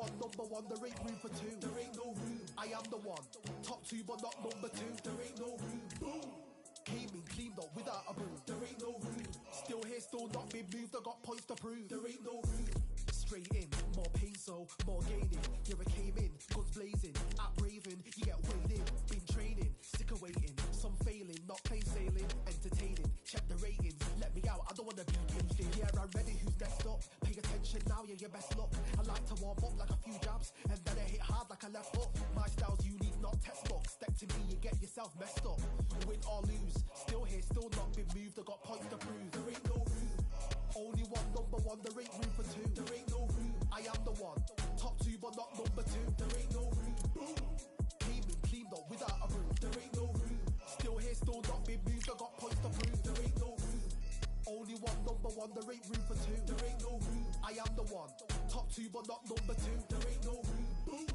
one, number one, there ain't room for two. There ain't no room. I am the one. Top two, but not number two. There ain't no room. Boom. Came in, cleaned up without a broom. There ain't no room. Still here, still not been moved. I got points to prove. There ain't no room. Straight in, more pain, so more gaining. Yeah, I came in, guns blazing. At Raven, you get weighed in. Been training, sick of waiting. Some failing, not plain sailing. Entertaining, check the ratings. Let me out, I don't wanna be caged in. Yeah, I'm ready, who's next up? Pay attention now, yeah, your best luck. I like to warm up like a few jabs, and then I hit hard like a left hook. My style's unique, not textbook. Step to me, you get yourself messed up. Win or lose, still here, still not been moved. I got points to prove. There ain't no room. Only one, number one, there ain't room for two. There ain't no room. I am the one. Top two, but not number two. There ain't no room. Boom. Came in, cleaned up without a broom. There ain't no room. Still here, still not been moved. I got points to prove. There ain't no room. Only one, number one, there ain't room for two. There ain't no room. I am the one. Top two, but not number two. There ain't no room. Boom.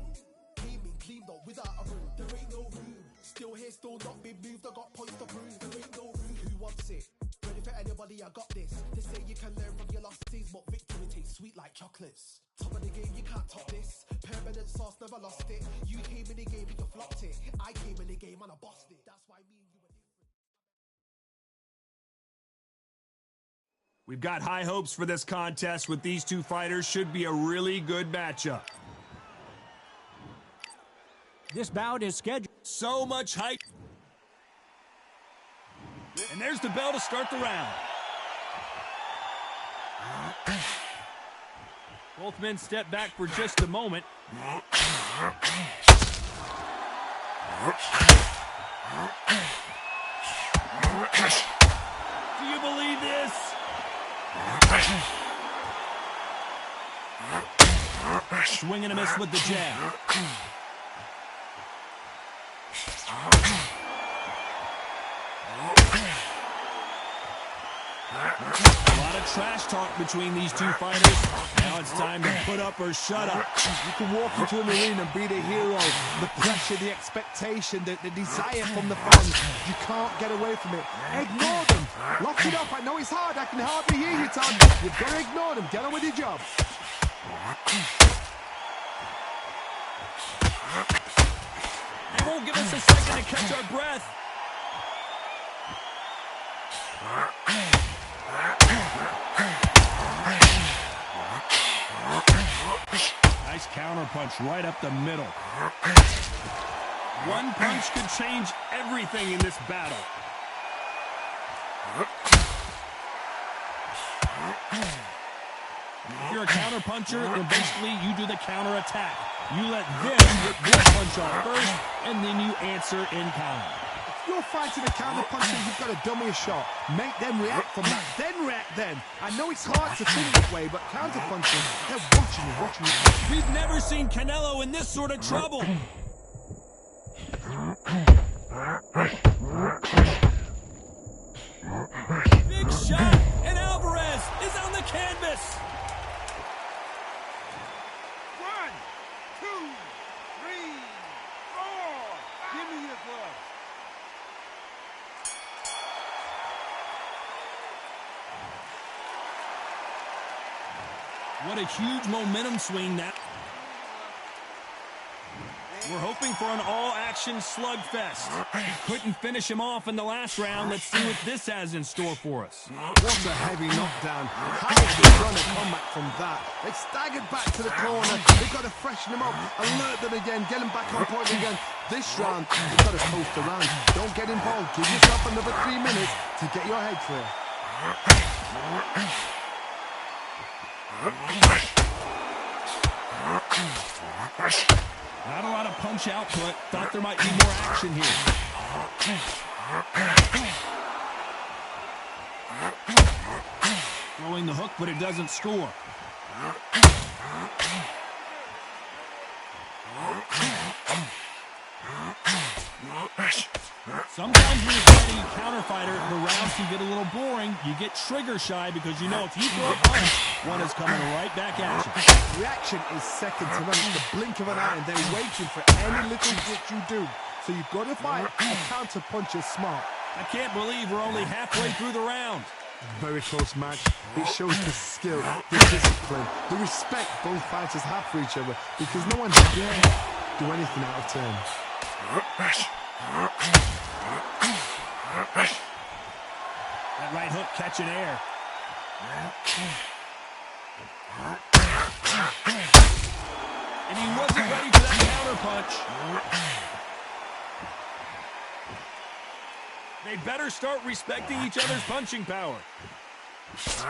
Came in, cleaned up without a broom. There ain't no room. Still here, still not been moved. I got points to prove. There ain't no room. Who wants it? Ready for anybody, I got this. They say you can learn from your losses, but victory tastes sweet like chocolates. Top of the game, you can't top this. Permanent sauce, never lost it. You came in the game and you flopped it. I came in the game and I bossed it. That's why me and you are different. We've got high hopes for this contest with these two fighters. Should be a really good matchup. This bout is scheduled. So much hype. And there's the bell to start the round. Both men step back for just a moment. Do you believe this? Swing and a miss with the jab. A lot of trash talk between these two fighters. Now it's time to put up or shut up. You can walk into an arena and be the hero. The pressure, the expectation, the desire from the fans. You can't get away from it. Ignore them. Lock it up. I know it's hard. I can hardly hear you, Tom. You've got to ignore them. Get on with your job. They won't give us a second to catch our breath. Nice counter punch right up the middle. One punch could change everything in this battle. If you're a counter puncher, then basically you do the counter attack. You let them get their punch off first, and then you answer in kind. If you're fighting a counter puncher, you've got to dummy a shot. Make them react from that, then react then. I know it's hard to think that way, but counter punching, they're watching you. We've never seen Canelo in this sort of trouble. Big shot, and Alvarez is on the canvas. 1, 2, 3, 4. Give me your glove. What a huge momentum swing that. We're hoping for an all-action slugfest. Couldn't finish him off in the last round. Let's see what this has in store for us. What a heavy knockdown. How have they run a comeback from that? They staggered back to the corner. They've got to freshen them up, alert them again, get them back on point again. This round, you've got to post around. Don't get involved. Give yourself another 3 minutes to get your head clear. Not a lot of punch output. Thought there might be more action here. Throwing the hook, but it doesn't score. Sometimes when you're fighting a counter fighter, the rounds can get a little boring. You get trigger shy because you know if you throw a punch, one is coming right back at you. Reaction is second to none. It's the blink of an eye, and they're waiting for any little glitch you do. So you've got to fight a counter puncher smart. I can't believe we're only halfway through the round. Very close match. It shows the skill, the discipline, the respect both fighters have for each other because no one dare do anything out of turn. That right hook catching air. And he wasn't ready for that counter punch. They better start respecting each other's punching power. It's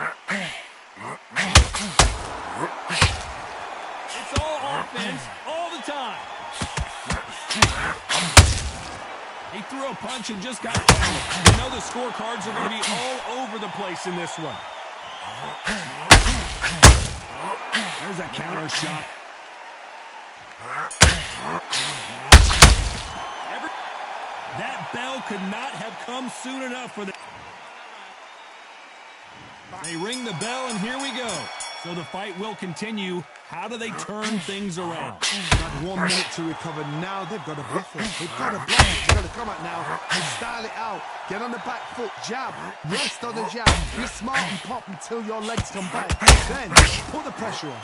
all offense, all the time. He threw a punch and just got counted. You know the scorecards are going to be all over the place in this one. There's a counter shot. That bell could not have come soon enough for the... They ring the bell, and here we go. So the fight will continue. How do they turn things around? Got 1 minute to recover. Now they've got to bluff it. They've got to bluff it. They've got to come out now and style it out. Get on the back foot, jab, rest on the jab. Be smart and pop until your legs come back. Then put the pressure on.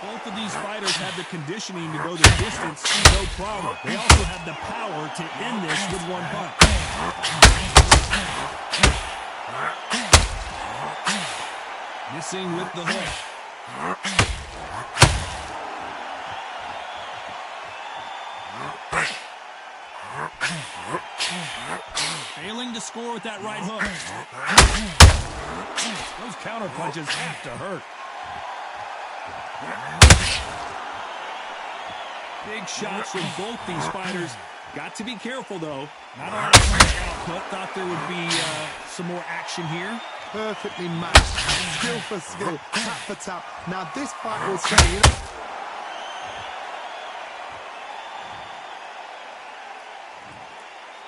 Both of these fighters have the conditioning to go the distance, no problem. They also have the power to end this with one punch. Missing with the hook. Failing to score with that right hook. Those counter punches have to hurt. Big shots from both these fighters. Got to be careful, though. Not a lot of output. Thought there would be some more action here. Perfectly matched. Skill for skill. Tap for tap. Now this fight will say, you know...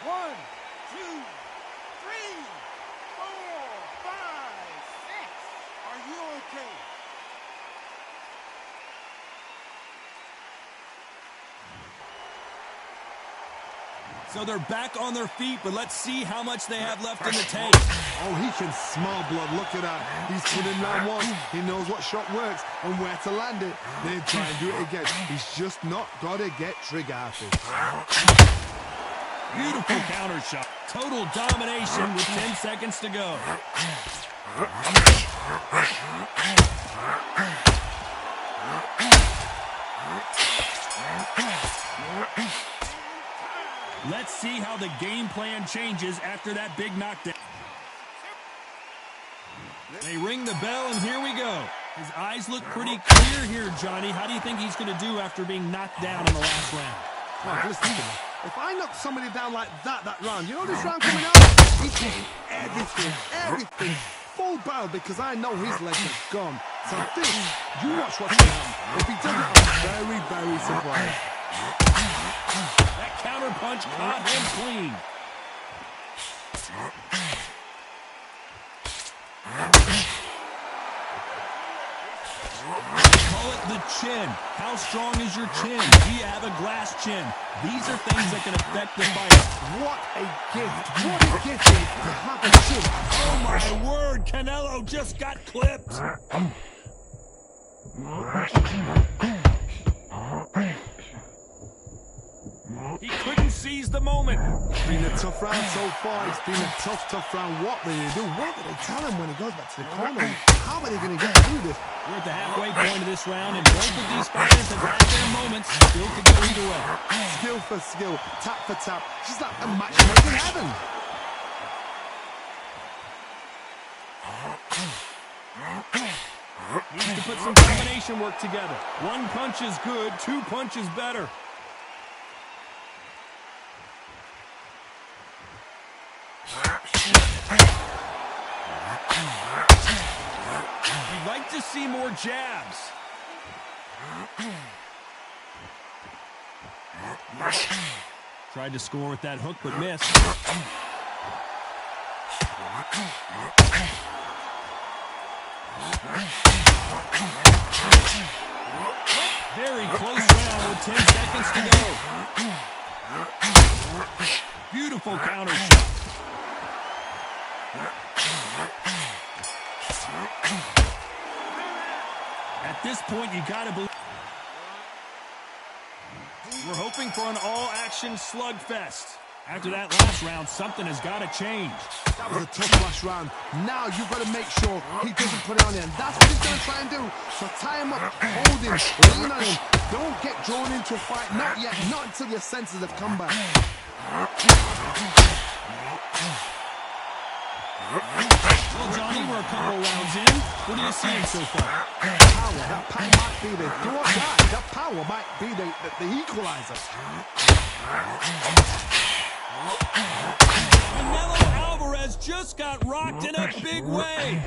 1, 2, 3, 4, 5, 6. Are you okay? So they're back on their feet, but let's see how much they have left in the tank. Oh, he can smell blood. Look at that. He's put in round one. He knows what shot works and where to land it. Then try and do it again. He's just not got to get trigger happy. Beautiful counter shot. Total domination with 10 seconds to go. Let's see how the game plan changes after that big knockdown. They ring the bell, and here we go. His eyes look pretty clear here, Johnny. How do you think he's going to do after being knocked down in the last round? Oh, listen to me. If I knock somebody down like that round, you know this round coming out? He's getting everything, full barrel because I know his legs are gone. So this, you watch what's going to happen. If he does it, I'm very, very surprised. That counter punch caught him clean. Call it the chin. How strong is your chin? Do you have a glass chin? These are things that can affect the fight. What a gift. What a gift to have a chin. Oh my word, Canelo just got clipped. He couldn't seize the moment. It's been a tough round so far. It's been a tough round. What will they do? What will they tell him when he goes back to the corner? How are they going to get through this? We're at the halfway point of this round, and both of these fighters have had their moments. Still could go either way. Skill for skill, tap for tap. Just like a match made in heaven. Needs to put some combination work together. One punch is good, two punches better. We'd like to see more jabs. Tried to score with that hook, but missed. Very close round with 10 seconds to go. Beautiful counter shot. At this point, you got to believe. We're hoping for an all-action slugfest. After that last round, something has got to change. That was a tough last round. Now you've got to make sure he doesn't put it on you. And that's what he's going to try and do. So tie him up, hold him, lean on him. Don't get drawn into a fight. Not yet. Not until your senses have come back. Well, Johnny, we're a couple rounds in. What are you seeing so far? Power. That power might be the do or die. That power might be the equalizer. Canelo Alvarez just got rocked in a big way.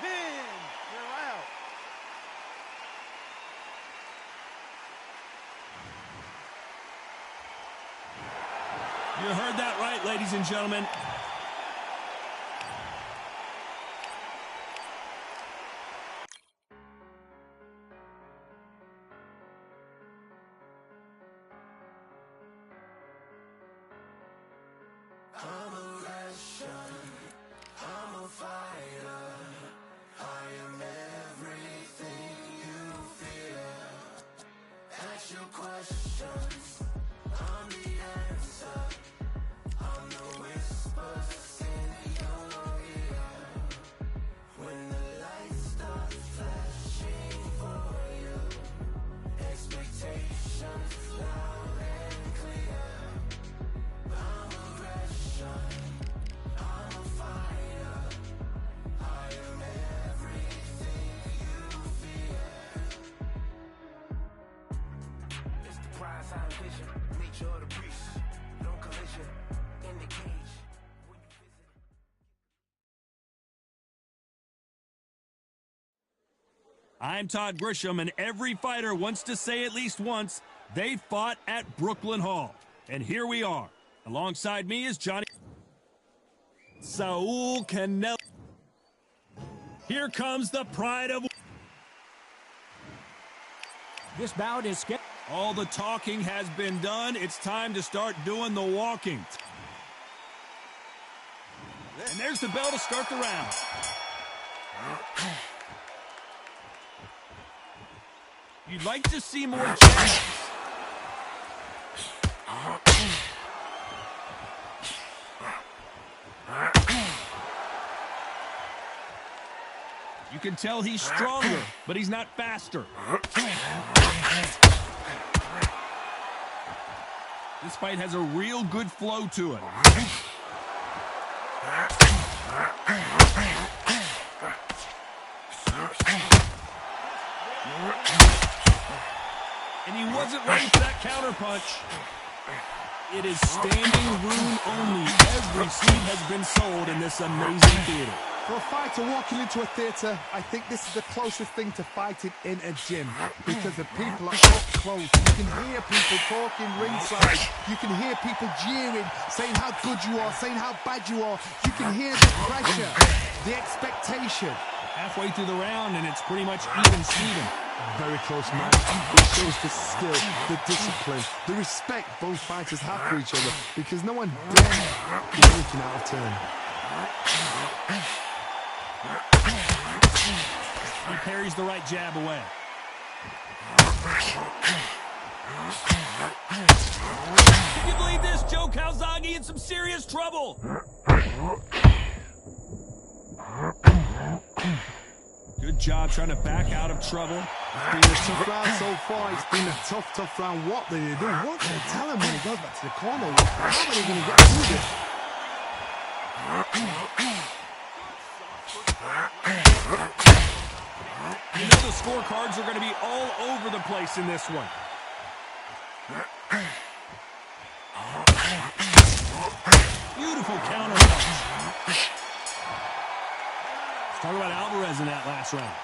10. You're out. You heard that right, ladies and gentlemen. I'm a Russian, I'm a fighter, I am everything you fear. Ask your questions, I'm the answer, I'm the whispers in your ear. When the lights start flashing for you, expectations loud and clear. I'm aggression, I'm a fighter, I am everything you fear. It's the prize I envision, nature of the beast, no collision, in the cage, when you visit. I'm Todd Grisham, and every fighter wants to say at least once they fought at Brooklyn Hall. And here we are. Alongside me is Johnny Saul Canelo. Here comes the pride of... This bout is scheduled. All the talking has been done. It's time to start doing the walking. And there's the bell to start the round. You'd like to see more jabs. You can tell he's stronger, but he's not faster. This fight has a real good flow to it. And he wasn't ready for that counterpunch. It is standing room only. Every seat has been sold in this amazing theater. For a fighter walking into a theatre, I think this is the closest thing to fighting in a gym because the people are up close. You can hear people talking ringside. You can hear people jeering, saying how good you are, saying how bad you are. You can hear the pressure, the expectation. Halfway through the round, and it's pretty much even Steven. Very close match. It shows the skill, the discipline, the respect both fighters have for each other because no one dare be looking out of turn. He parries the right jab away. Can you believe this? Joe Calzaghe in some serious trouble. Good job trying to back out of trouble. It's been a tough round so far. It's been a tough round. What do they do? What do they tell him when he goes back to the corner? How are they going to get through this? You know the scorecards are going to be all over the place in this one. Beautiful counter punch. Let's talk about Alvarez in that last round.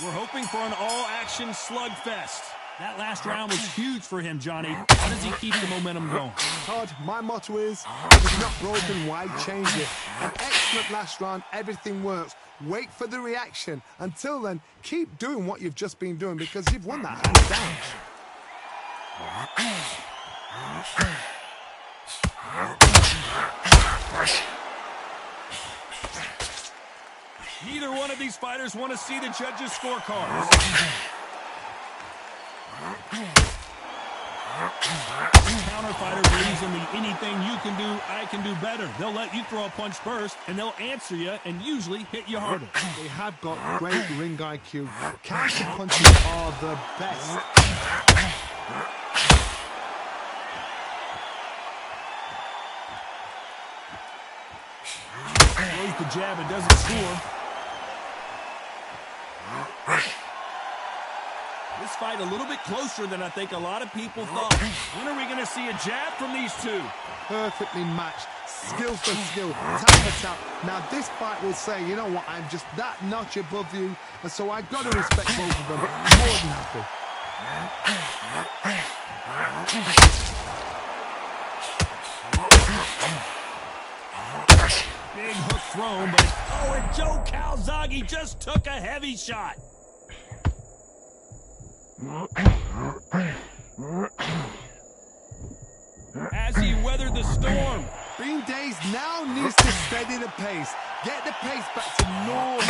We're hoping for an all-action slugfest. That last round was huge for him, Johnny. How does he keep the momentum going? Todd, my motto is, if it's not broken, why change it? An excellent last round, everything works. Wait for the reaction. Until then, keep doing what you've just been doing because you've won that hands down. Neither one of these fighters want to see the judges' scorecards. Counter fighter believes in the anything you can do, I can do better. They'll let you throw a punch first, and they'll answer you and usually hit you harder. They have got great ring IQ. Counter punches are the best. Throws the jab and doesn't score. This fight a little bit closer than I think a lot of people thought. When are we going to see a jab from these two? Perfectly matched. Skill for skill. Tap for tap. Now this fight will say, you know what, I'm just that notch above you, and so I've got to respect both of them. More than happy. Big hook thrown, but oh, and Joe Calzaghe just took a heavy shot. As he weathered the storm. Bean Days now needs to steady the pace. Get the pace back to normal.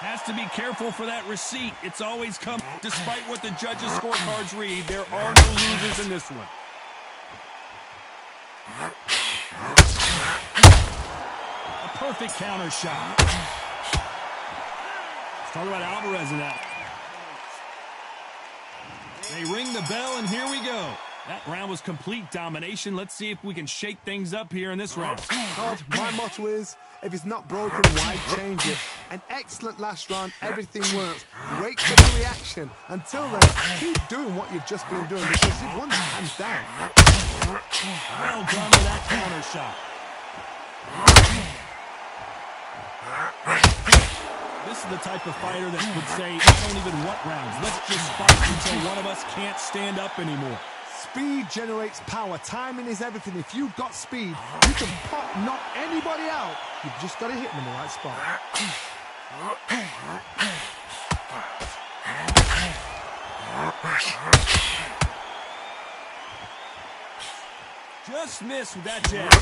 Has to be careful for that receipt. It's always come. Despite what the judges' scorecards read, there are no losers in this one. A perfect counter shot. Let's talk about Alvarez in that. They ring the bell, and here we go. That round was complete domination. Let's see if we can shake things up here in this round. Todd, my motto is, if it's not broken, why change it? An excellent last round, everything works. Wait for the reaction. Until then, keep doing what you've just been doing because you've won the hands down. Well done with that counter shot. This is the type of fighter that would say, I don't even want rounds. Let's just fight until one of us can't stand up anymore. Speed generates power. Timing is everything. If you've got speed, you can pop, knock anybody out. You've just got to hit them in the right spot. Just missed with that jab.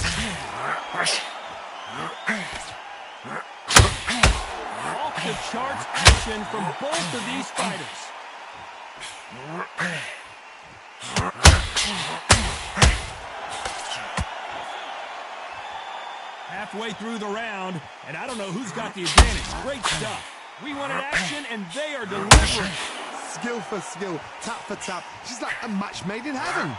Off the charts action from both of these fighters. Halfway through the round, and I don't know who's got the advantage. Great stuff. We wanted action, and they are delivering. Skill for skill, tap for tap. She's like a match made in heaven.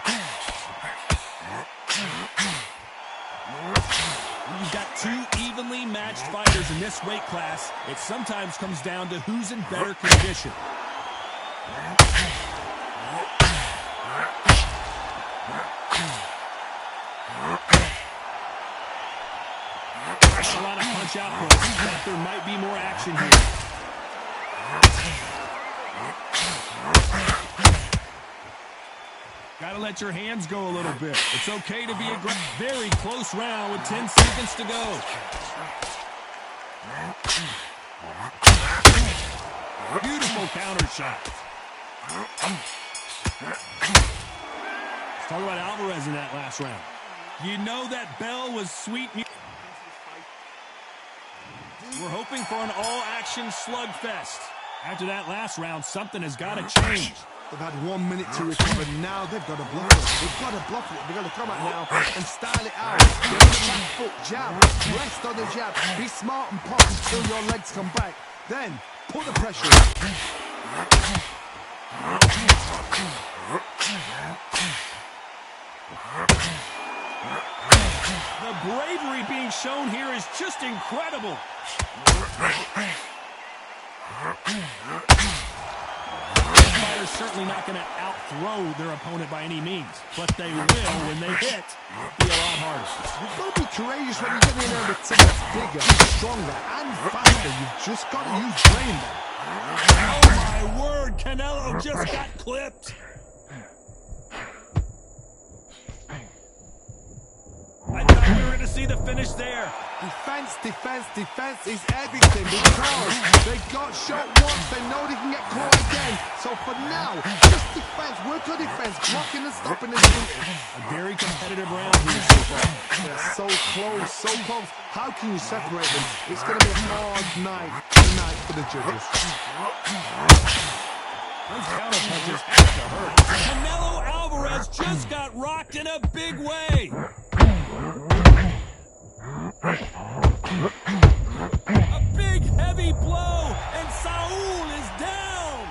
When you've got two evenly matched fighters in this weight class, it sometimes comes down to who's in better condition. That's a lot of punch output, but there might be more action here. Gotta let your hands go a little bit. It's okay to be aggressive. Very close round with 10 seconds to go. Beautiful counter shot. Let's talk about Alvarez in that last round. You know that bell was sweet music. We're hoping for an all-action slugfest. After that last round, something has got to change. They've had 1 minute to recover. Now they've got to block it. They've got to block it. They've got to come out now and style it out. Get on the back foot, jab, rest on the jab. Be smart and pop until your legs come back. Then, put the pressure on. The bravery being shown here is just incredible. Fighters certainly not going to out-throw their opponent by any means, but they will, when they hit, be a lot harder. You've got to be courageous when you get in there with something that's bigger, stronger, and faster. You've just got to use brain there. Oh, my word. Canelo just got clipped. I thought we were going to see the finish there. Defense, defense, defense is everything because they got shot once. They know they can get caught again. So for now, just defense. Work on defense. Blocking and stopping and shooting. A very competitive round here so far. They're so close, so close. How can you separate them? It's going to be a hard night tonight for the judges. Those counter punches have to hurt. Canelo Alvarez just got rocked in a big way. A big heavy blow, and Saul is down.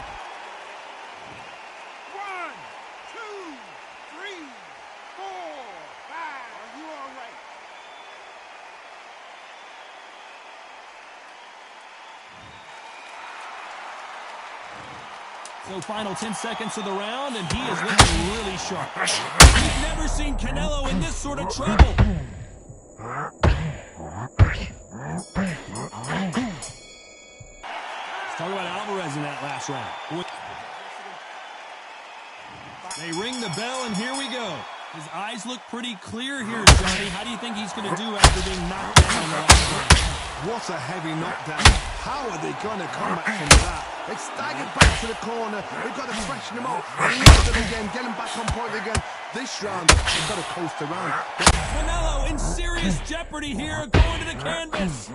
1, 2, 3, 4, 5. Are you all right? So final 10 seconds of the round, and he is looking really sharp. We've never seen Canelo in this sort of trouble. Let's talk about Alvarez in that last round. They ring the bell, and here we go. His eyes look pretty clear here, Johnny. How do you think he's going to do after being knocked down in the last round? What a heavy knockdown. How are they going to come back from that? They staggered back to the corner. They've got to freshen them up. Lift them again. Get them back on point again. This round, they've got to coast around. Canelo in serious jeopardy here, going to the canvas.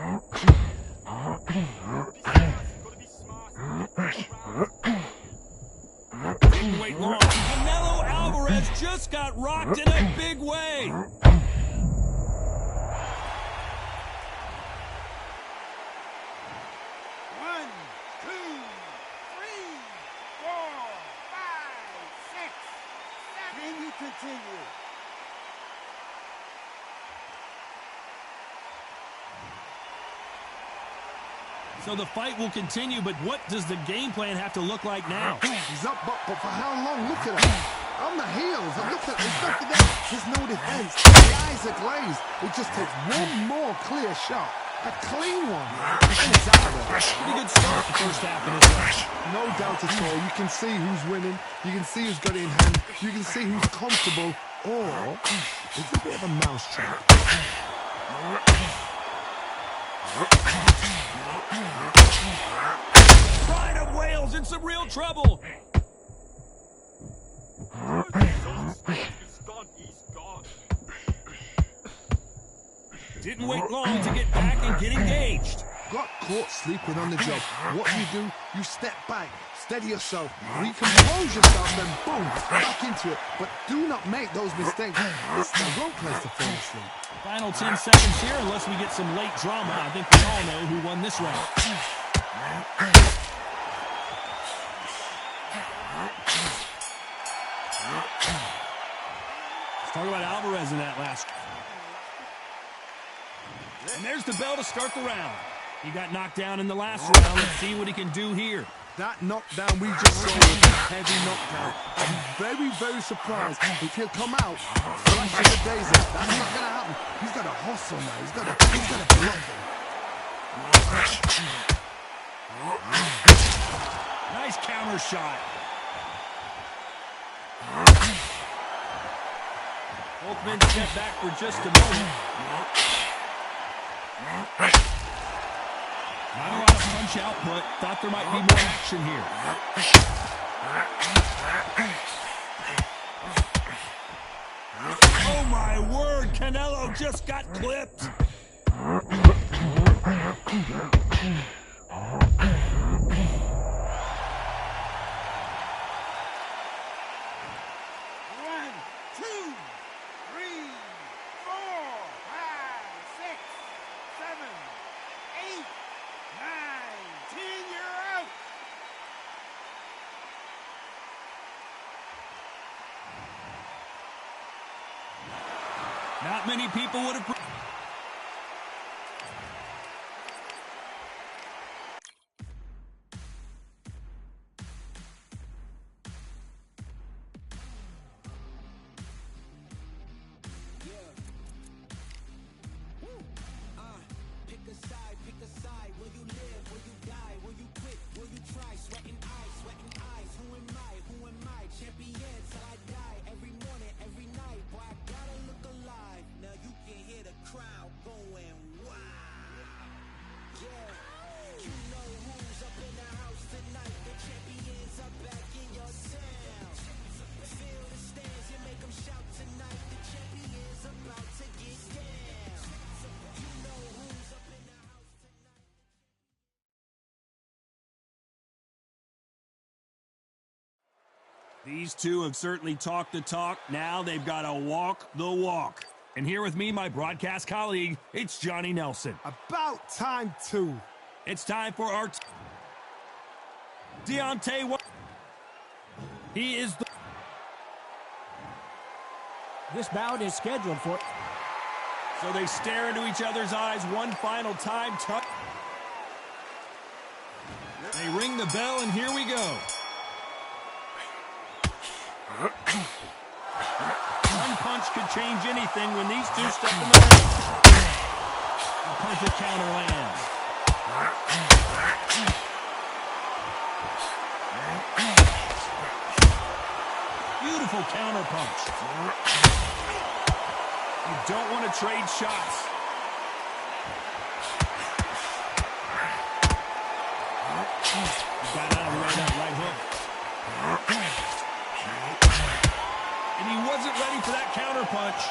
Didn't wait long. Canelo Alvarez just got rocked in a big way. 1, 2, 3, 4, 5, 6, 7. Can you continue? So the fight will continue, but what does the game plan have to look like now? He's up, but for how long? Look at him. On the heels. And look at there's nothing there. There's no defense. The eyes are glazed. It just takes one more clear shot. A clean one. And it's out of there. Pretty good start the first half of this match. No doubt at all. You can see who's winning. You can see who's got it in hand. You can see who's comfortable. Or it's a bit of a mousetrap. Pride of Wales in some real trouble. Didn't wait long to get back and get engaged. Got caught sleeping on the job. What do? You step back, steady yourself, recompose yourself, then boom, back into it. But do not make those mistakes. It's the wrong place to fall asleep. Final 10 seconds here, unless we get some late drama. I think we all know who won this round. Let's talk about Alvarez in that last. And there's the bell to start the round. He got knocked down in the last round. Let's see what he can do here. That knockdown we just saw was a heavy knockdown. I'm very, very surprised if he'll come out flashing the daisy. That's not going to happen. He's got a hustle now. He's got to block them. Nice counter shot. Both men step back for just a moment. Not a lot of punch output. Thought there might be more action here. Oh my word, Canelo just got clipped. 2, 3, 4, 5, 6, 7, 8, 9, 10. You're out. Not many people would have. These two have certainly talked the talk. Now they've got to walk the walk. And here with me, my broadcast colleague, it's Johnny Nelson. About time, too. It's time for our Deontay. He is the... This bout is scheduled for... So they stare into each other's eyes one final time. They ring the bell, and here we go. One punch could change anything when these two step in the ring. A perfect counter lands. Beautiful counter punch. You don't want to trade shots. Got out of the way that right hook. And he wasn't ready for that counter punch.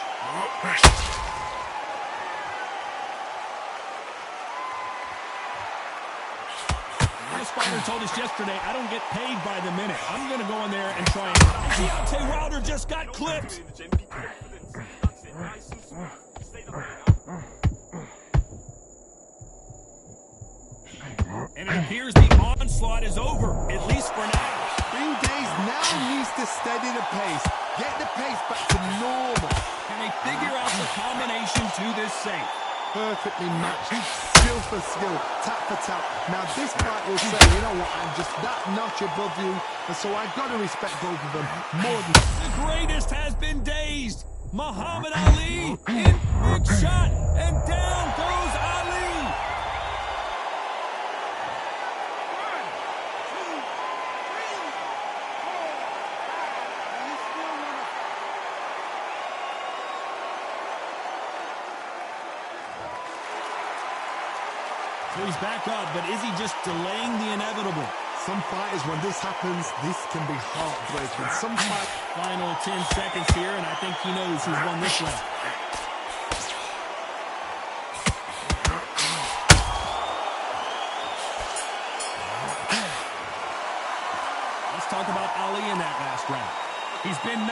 This fighter told us yesterday, I don't get paid by the minute. I'm going to go in there and try and... Deontay Wilder just got clipped. And it appears the onslaught is over, at least for now. Green Days now needs to steady the pace. Get the pace back to normal. Can they figure out the combination to this safe? Perfectly matched. Skill for skill. Tap for tap. Now this fight will say, you know what, I'm just that notch above you. And so I've got to respect both of them more than... The greatest has been dazed. Muhammad Ali in big shot. And down goes Ali. So he's back up, but is he just delaying the inevitable? Some fighters, when this happens, this can be heartbreaking. Some fighters... Final 10 seconds here, and I think he knows who's won this round. Let's talk about Ali in that last round. He's been...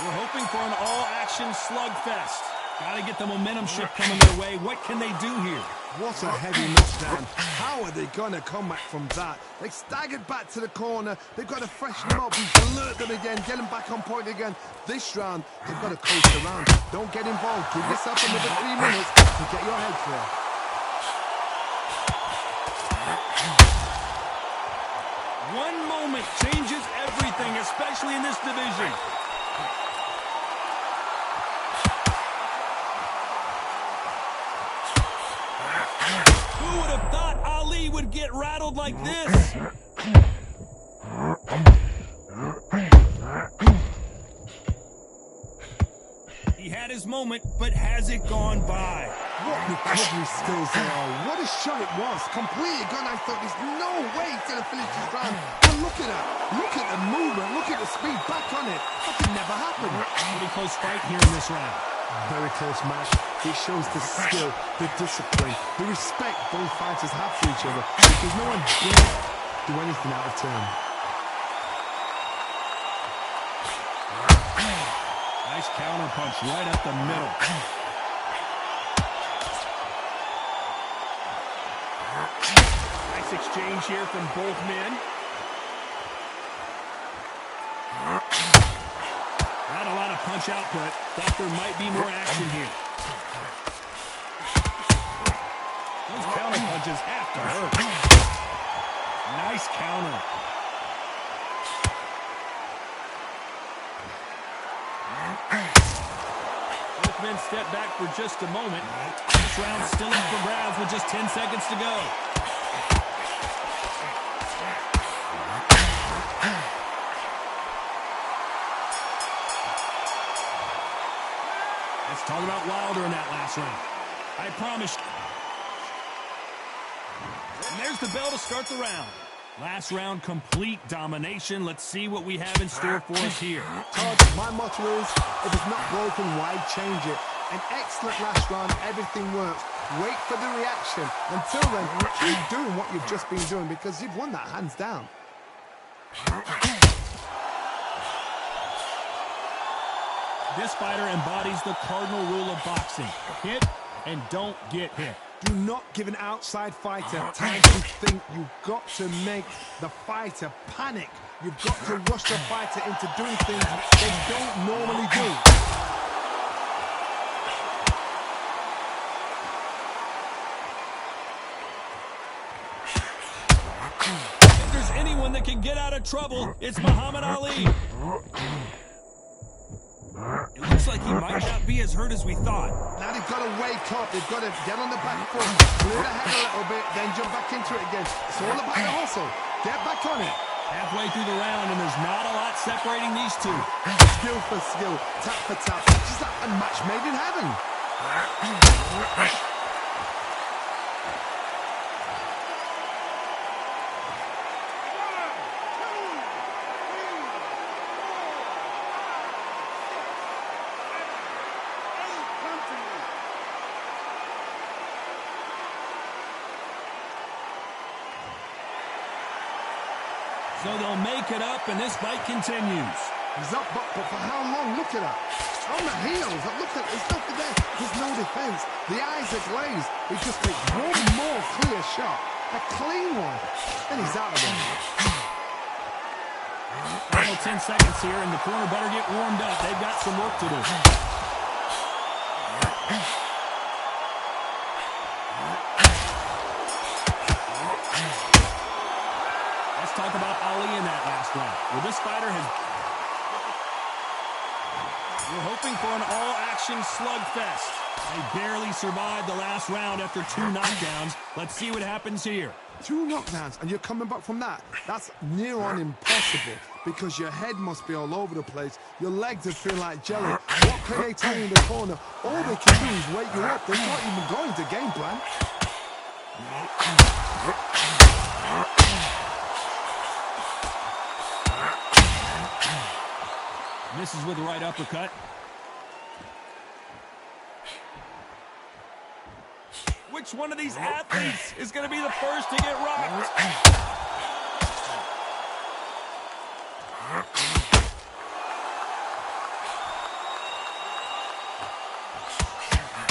We're hoping for an all-action slugfest. Got to get the momentum shift coming their way. What can they do here? What a heavy knockdown. How are they going to come back from that? They staggered back to the corner. They've got to freshen them up, alert them again, get them back on point again. This round, they've got to coast around. Don't get involved. Give yourself another 3 minutes to get your head clear. One moment changes everything, especially in this division. Who would have thought Ali would get rattled like this? He had his moment, but has it gone by? What recovery skills they are. What a shot it was. Completely gone. I thought there's no way he's going to finish this round. But look at that. Look at the movement. Look at the speed. Back on it. That could never happen. Pretty close fight here in this round. Very close match. It shows the skill, the discipline, the respect both fighters have for each other. Because no one dare do anything out of turn. Nice counter punch right up the middle. Nice exchange here from both men. Not a lot of punch output. Thought there might be more action here. Those counter punches have to hurt. Nice counter. Both men step back for just a moment. This round's still up for grabs with just 10 seconds to go. Let's talk about Wilder in that last round. I promised. And there's the bell to start the round. Last round, complete domination. Let's see what we have in store for us here. Todd, my motto is, if it's not broken, why change it? An excellent last round, everything works. Wait for the reaction. Until then, keep doing what you've just been doing because you've won that hands down. This fighter embodies the cardinal rule of boxing. Hit and don't get hit. Do not give an outside fighter time to think. You've got to make the fighter panic. You've got to rush the fighter into doing things they don't normally do. If there's anyone that can get out of trouble, it's Muhammad Ali. It looks like he might not be as hurt as we thought. Now they've got to wake up. They've got to get on the back foot, clear the head a little bit, then jump back into it again. It's all about the hustle. Get back on it. Halfway through the round, and there's not a lot separating these two. Skill for skill, tap for tap. It's like a match made in heaven. So they'll make it up, and this fight continues. He's up, but for how long? Look at that. On the heels. Look at it. There's nothing there. There's no defense. The eyes are glazed. He just takes one more clear shot. A clean one. And he's out of there. Final 10 seconds here, and the corner better get warmed up. They've got some work to do. Let's talk about Ali in that last round. Well, this fighter has... We're hoping for an all-action slugfest. They barely survived the last round after 2 knockdowns. Let's see what happens here. 2 knockdowns, and you're coming back from that. That's near on impossible, because your head must be all over the place. Your legs are feeling like jelly. What can they tell you in the corner? All they can do is wake you up. They're not even going to game plan. Misses with the right uppercut. Which one of these athletes is going to be the first to get rocked?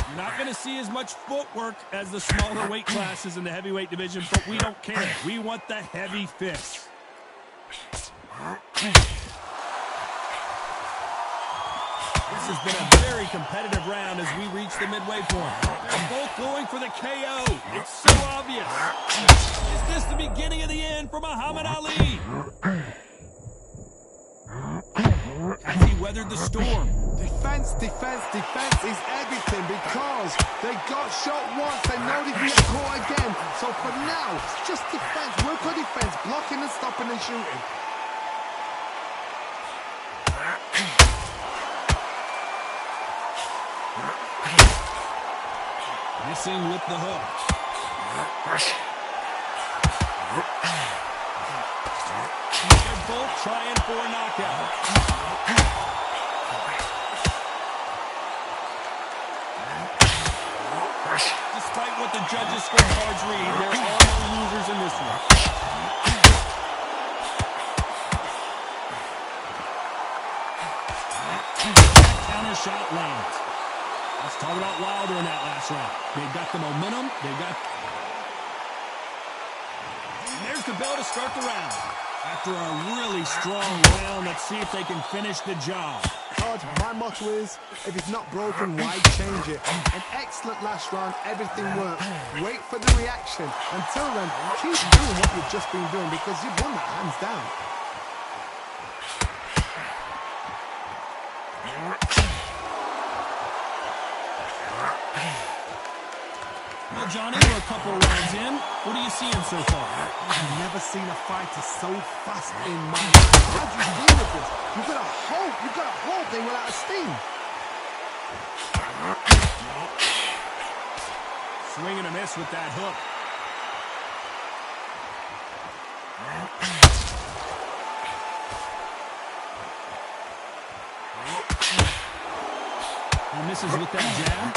You're not going to see as much footwork as the smaller weight classes in the heavyweight division, but we don't care. We want the heavy fists. This has been a very competitive round as we reach the midway point. They're both going for the KO. It's so obvious. Is this the beginning of the end for Muhammad Ali? Has he weathered the storm? Defense, defense, defense is everything, because they got shot once. They know they can get caught again. So for now, it's just defense. Work on defense, blocking and stopping and shooting. Missing with the hook. They're both trying for a knockout. Despite what the judges' scorecards read, there are no losers in this one. Counter shot lands. Let's talk about Wilder in that last round. They've got the momentum. They've got... And there's the bell to start the round. After a really strong round, let's see if they can finish the job. Todd, my motto is, if it's not broken, why change it? An excellent last round. Everything worked. Wait for the reaction. Until then, keep doing what you've just been doing, because you've won that hands down. Well, Johnny, we're a couple rounds in. What are you seeing so far? I've never seen a fighter so fast in my life. How do you deal with this? You've got to hope they will out of steam. Swing and a miss with that hook. He misses with that jab.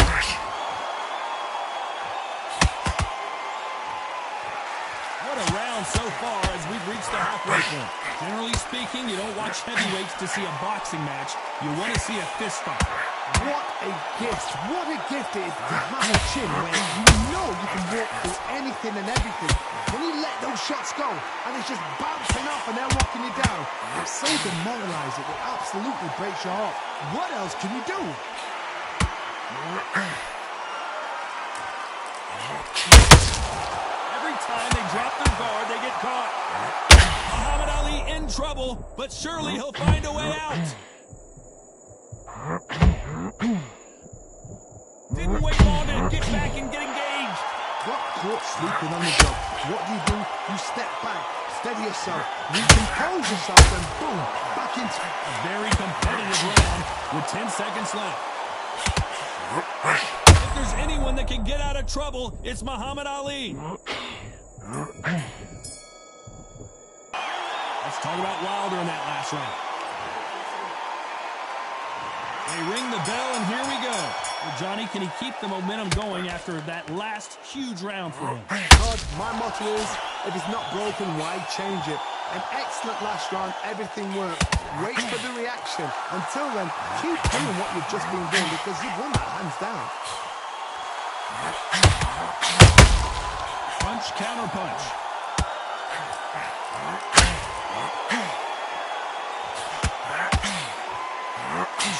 What a round round so far as we've reached the halfway point. Generally speaking, you don't watch heavyweights to see a boxing match. You want to see a fist fight. What a gift. What a gift it is to have a chin where you know you can walk through anything and everything. When you let those shots go and it's just bouncing off and they're walking you down, it's so demoralizing. It absolutely breaks your heart. What else can you do? Every time they drop their guard, they get caught. Muhammad Ali in trouble, but surely he'll find a way out. Didn't wait long to get back and get engaged. Got caught sleeping on the job. What do? You step back, steady yourself, recompose yourself, and boom, back into A very competitive round with 10 seconds left. If there's anyone that can get out of trouble, it's Muhammad Ali. Let's talk about Wilder in that last round. They ring the bell, and here we go. Well, Johnny, can he keep the momentum going after that last huge round for him? God, my motto is, if it's not broken, why change it? An excellent last round, everything worked. Wait for the reaction. Until then, keep doing what you've just been doing because you've won that hands down. Punch, counter punch.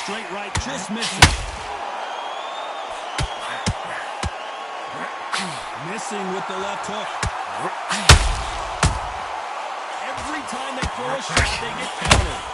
Straight right, just misses. Missing with the left hook. Every time they throw a shot, they get countered.